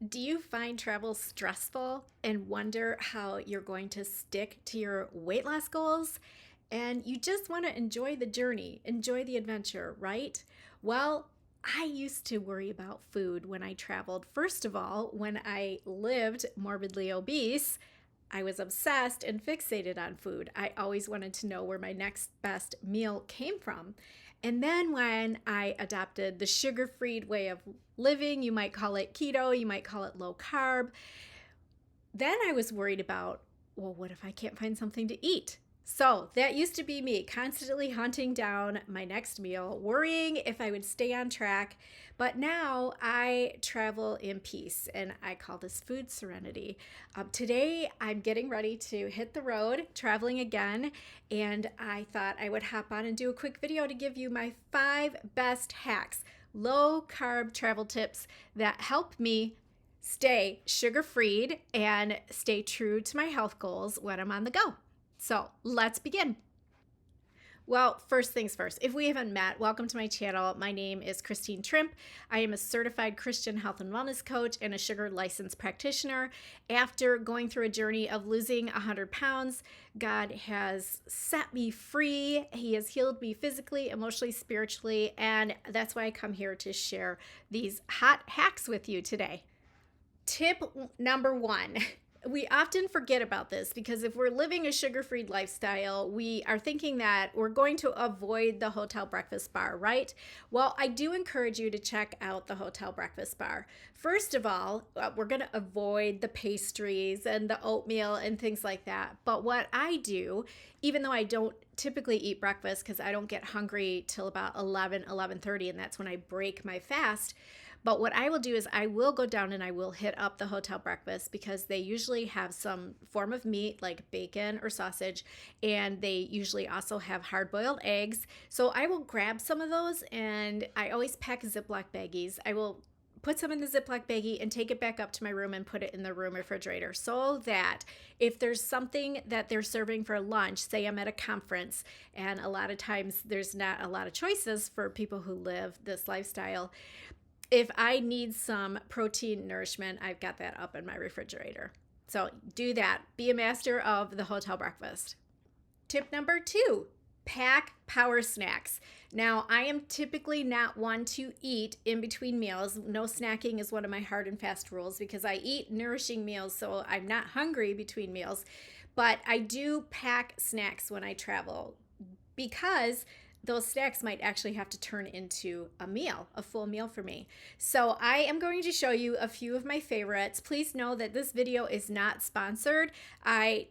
Do you find travel stressful and wonder how you're going to stick to your weight loss goals? And you just want to enjoy the journey, enjoy the adventure, right? Well, I used to worry about food when I traveled. First of all, when I lived morbidly obese, I was obsessed and fixated on food. I always wanted to know where my next best meal came from. And then when I adopted the sugar-freed way of living, you might call it keto, you might call it low carb, then I was worried about, well, what if I can't find something to eat? So that used to be me, constantly hunting down my next meal, worrying if I would stay on track. But now I travel in peace, and I call this food serenity. Today, I'm getting ready to hit the road, traveling again, and I thought I would hop on and do a quick video to give you my 5 best hacks, low carb travel tips that help me stay sugar-freed and stay true to my health goals when I'm on the go. So let's begin. Well, first things first, if we haven't met, welcome to my channel. My name is Christine Trimpe. I am a certified Christian health and wellness coach and a sugar licensed practitioner. After going through a journey of losing 100 pounds, God has set me free. He has healed me physically, emotionally, spiritually, and that's why I come here to share these hot hacks with you today. Tip number 1. We often forget about this because if we're living a sugar-free lifestyle, we are thinking that we're going to avoid the hotel breakfast bar, right? Well, I do encourage you to check out the hotel breakfast bar. First of all, we're going to avoid the pastries and the oatmeal and things like that. But what I do, even though I don't typically eat breakfast because I don't get hungry till about 11:30, and that's when I break my fast. But what I will do is I will go down and I will hit up the hotel breakfast because they usually have some form of meat like bacon or sausage, and they usually also have hard-boiled eggs. So I will grab some of those, and I always pack Ziploc baggies. I will put some in the Ziploc baggie and take it back up to my room and put it in the room refrigerator so that if there's something that they're serving for lunch, say I'm at a conference, and a lot of times there's not a lot of choices for people who live this lifestyle. If I need some protein nourishment, I've got that up in my refrigerator. So do that. Be a master of the hotel breakfast. Tip number 2, pack power snacks. Now, I am typically not one to eat in between meals. No snacking is one of my hard and fast rules because I eat nourishing meals, so I'm not hungry between meals. But I do pack snacks when I travel because those snacks might actually have to turn into a meal, a full meal for me. So I am going to show you a few of my favorites. Please know that this video is not sponsored.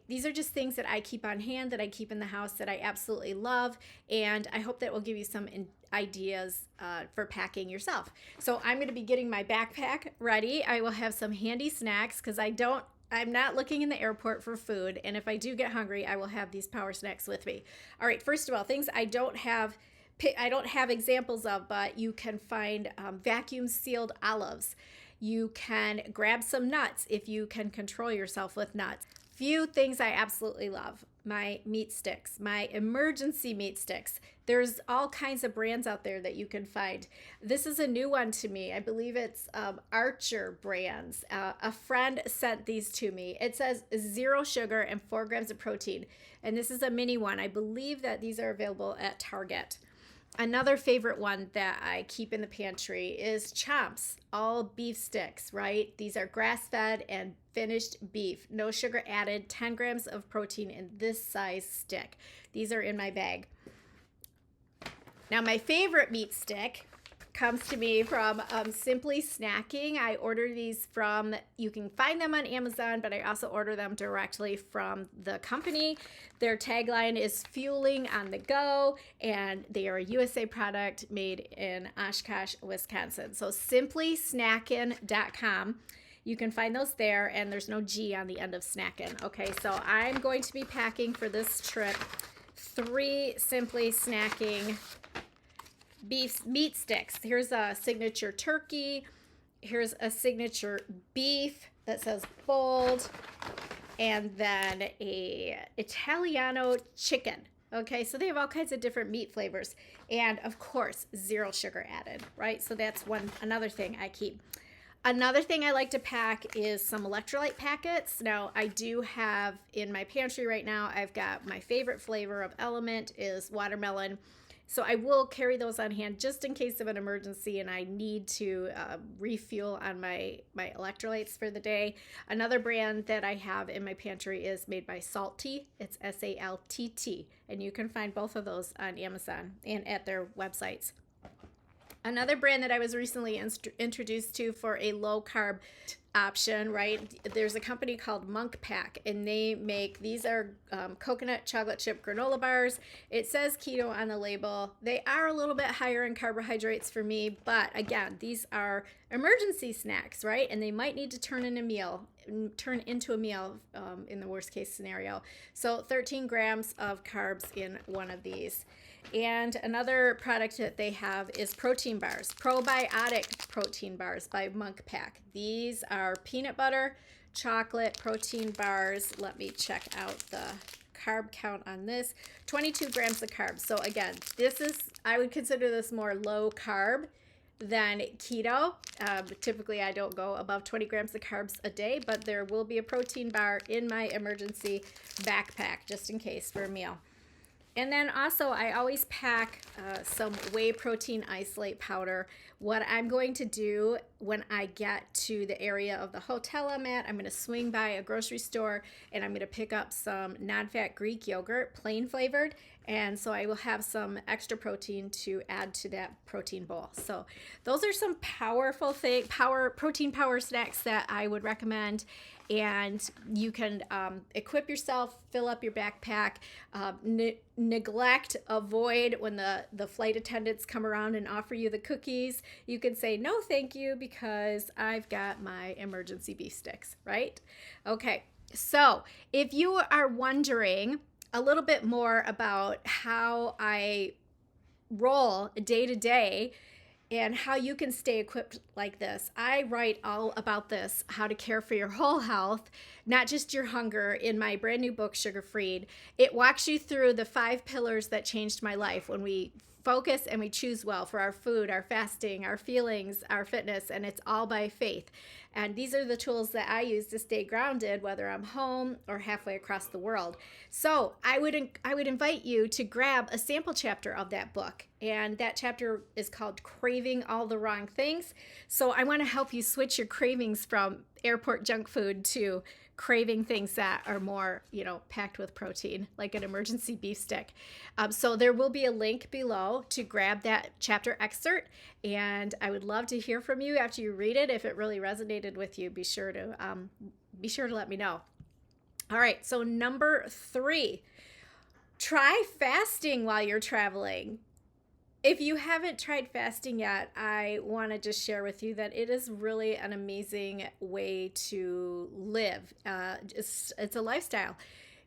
These are just things that I keep on hand, that I keep in the house, that I absolutely love, and I hope that will give you some ideas for packing yourself. So I'm going to be getting my backpack ready. I will have some handy snacks because I'm not looking in the airport for food, and if I do get hungry, I will have these power snacks with me. All right, first of all, things I don't have examples of, but you can find vacuum sealed olives. You can grab some nuts if you can control yourself with nuts. Few things I absolutely love. My meat sticks, my emergency meat sticks. There's all kinds of brands out there that you can find. This is a new one to me. I believe it's Archer brands. A friend sent these to me. It says 0 sugar and 4 grams of protein. And this is a mini one. I believe that these are available at Target. Another favorite one that I keep in the pantry is Chomps, all beef sticks, right? These are grass-fed and finished beef, no sugar added, 10 grams of protein in this size stick. These are in my bag. Now, my favorite meat stick comes to me from Simply Snacking. I order these from, you can find them on Amazon, but I also order them directly from the company. Their tagline is fueling on the go, and they are a USA product made in Oshkosh, Wisconsin. So simplysnackin.com. You can find those there, and there's no G on the end of snackin'. Okay, so I'm going to be packing for this trip 3 Simply Snacking meat sticks. Here's a signature turkey. Here's a signature beef that says bold, and then a Italiano chicken. Okay, so they have all kinds of different meat flavors, and of course 0 sugar added, right? So that's another thing I keep. Another thing I like to pack is some electrolyte packets. Now, I do have in my pantry right now, I've got my favorite flavor of Element is watermelon. So I will carry those on hand just in case of an emergency and I need to refuel on my electrolytes for the day. Another brand that I have in my pantry is made by Salty. It's SALTT. And you can find both of those on Amazon and at their websites. Another brand that I was recently introduced to for a low carb option, right? There's a company called Monk Pack, and they make these are coconut chocolate chip granola bars. It says keto on the label. They are a little bit higher in carbohydrates for me, but again, these are emergency snacks, right? And they might need to turn into a meal in the worst case scenario. So 13 grams of carbs in one of these. And another product that they have is protein bars, probiotic protein bars by Monk Pack. These are peanut butter, chocolate protein bars. Let me check out the carb count on this. 22 grams of carbs. So again, I would consider this more low carb than keto. Typically, I don't go above 20 grams of carbs a day, but there will be a protein bar in my emergency backpack just in case for a meal. And then also, I always pack some whey protein isolate powder. What I'm going to do when I get to the area of the hotel I'm at, I'm going to swing by a grocery store and I'm going to pick up some non-fat Greek yogurt, plain flavored. And so I will have some extra protein to add to that protein bowl. So those are some powerful protein power snacks that I would recommend. And you can equip yourself, fill up your backpack, avoid when the flight attendants come around and offer you the cookies. You can say, no, thank you, because I've got my emergency beef sticks, right? Okay, so if you are wondering a little bit more about how I roll day to day, and how you can stay equipped like this. I write all about this, how to care for your whole health, not just your hunger, in my brand new book, Sugarfreed. It walks you through the 5 pillars that changed my life when we focus and we choose well for our food, our fasting, our feelings, our fitness, and it's all by faith. And these are the tools that I use to stay grounded, whether I'm home or halfway across the world. So I would invite you to grab a sample chapter of that book. And that chapter is called Craving All the Wrong Things. So I want to help you switch your cravings from airport junk food to craving things that are more, packed with protein, like an emergency beef stick. So there will be a link below to grab that chapter excerpt. And I would love to hear from you after you read it. If it really resonated with you, be sure to let me know. All right. So number 3, try fasting while you're traveling. If you haven't tried fasting yet, I want to just share with you that it is really an amazing way to live. It's a lifestyle,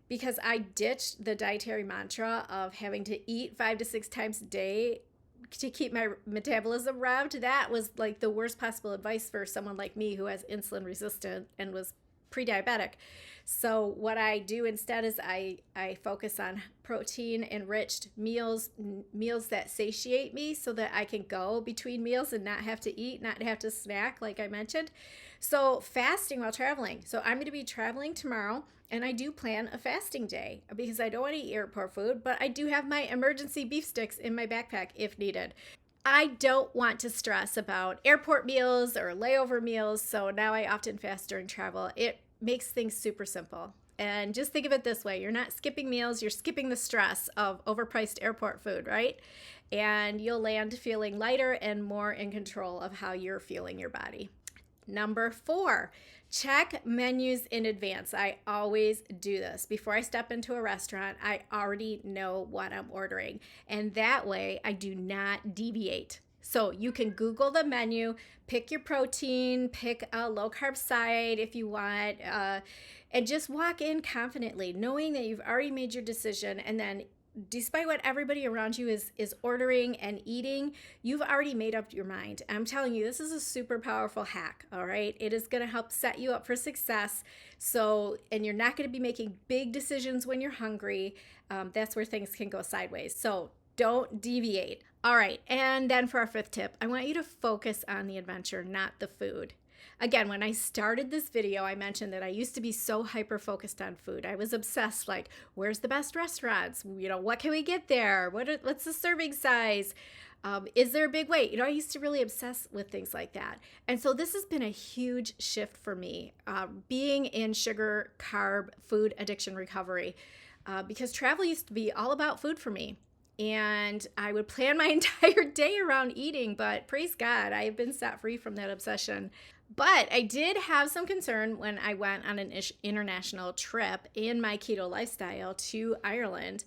because I ditched the dietary mantra of having to eat 5 to 6 times a day to keep my metabolism revved. That was like the worst possible advice for someone like me who has insulin resistant and was pre-diabetic. So what I do instead is I focus on protein enriched meals that satiate me so that I can go between meals and not have to eat, not have to snack like I mentioned. So fasting while traveling. So I'm going to be traveling tomorrow, and I do plan a fasting day because I don't want to eat airport food, but I do have my emergency beef sticks in my backpack if needed. I don't want to stress about airport meals or layover meals, so now I often fast during travel. It makes things super simple. And just think of it this way. You're not skipping meals. You're skipping the stress of overpriced airport food, right? And you'll land feeling lighter and more in control of how you're feeling your body. Number 4, check menus in advance. I always do this. Before I step into a restaurant, I already know what I'm ordering. And that way I do not deviate. So you can Google the menu, pick your protein, pick a low carb side if you want, and just walk in confidently, knowing that you've already made your decision. And then despite what everybody around you is ordering and eating, you've already made up your mind. I'm telling you, this is a super powerful hack, all right? It is going to help set you up for success. And you're not going to be making big decisions when you're hungry. That's where things can go sideways. So don't deviate. All right, and then for our 5th tip, I want you to focus on the adventure, not the food. Again, when I started this video, I mentioned that I used to be so hyper focused on food. I was obsessed, like, where's the best restaurants? What can we get there? What's the serving size? Is there a big wait? I used to really obsess with things like that. And so this has been a huge shift for me, being in sugar, carb, food addiction recovery, because travel used to be all about food for me. And I would plan my entire day around eating, but praise God, I have been set free from that obsession. But I did have some concern when I went on an international trip in my keto lifestyle to Ireland.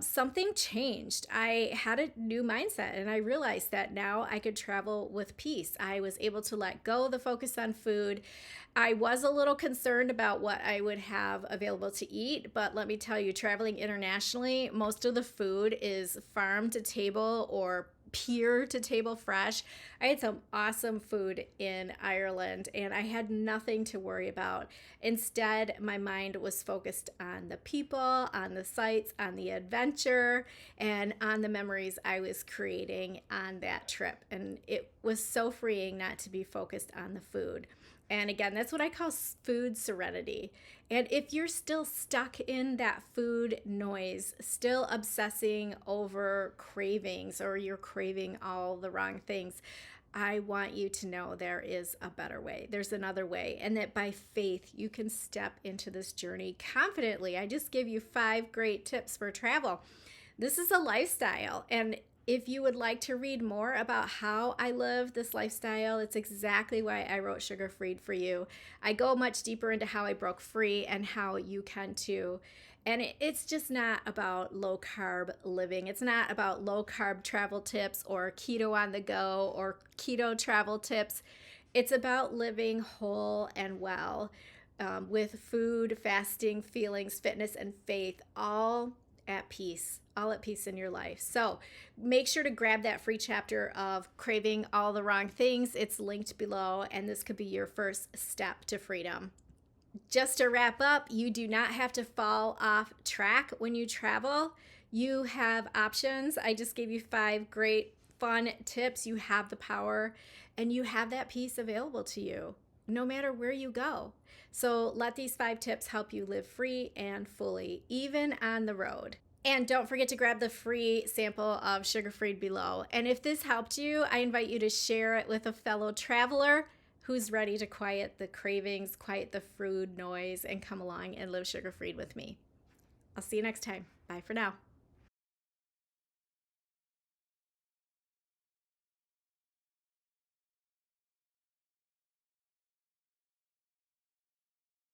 Something changed. I had a new mindset, and I realized that now I could travel with peace. I was able to let go of the focus on food. I was a little concerned about what I would have available to eat, but let me tell you, traveling internationally, most of the food is farm to table or pier to table fresh. I had some awesome food in Ireland and I had nothing to worry about. Instead, my mind was focused on the people, on the sights, on the adventure, and on the memories I was creating on that trip. And it was so freeing not to be focused on the food. And again, that's what I call food serenity. And if you're still stuck in that food noise, still obsessing over cravings, or you're craving all the wrong things, I want you to know there is a better way. There's another way, and that by faith, you can step into this journey confidently. I just gave you 5 great tips for travel. This is a lifestyle, and if you would like to read more about how I live this lifestyle, it's exactly why I wrote Sugarfreed for you. I go much deeper into how I broke free and how you can too. And it's just not about low carb living. It's not about low carb travel tips or keto on the go or keto travel tips. It's about living whole and well, with food, fasting, feelings, fitness, and faith, all at peace in your life. So make sure to grab that free chapter of Craving All the Wrong Things. It's linked below, and this could be your first step to freedom. Just to wrap up, you do not have to fall off track when you travel. You have options. I just gave you 5 great fun tips. You have the power, and you have that peace available to you no matter where you go. So let these 5 tips help you live free and fully, even on the road. And don't forget to grab the free sample of Sugarfreed below. And if this helped you, I invite you to share it with a fellow traveler who's ready to quiet the cravings, quiet the food noise, and come along and live sugar-free with me. I'll see you next time. Bye for now.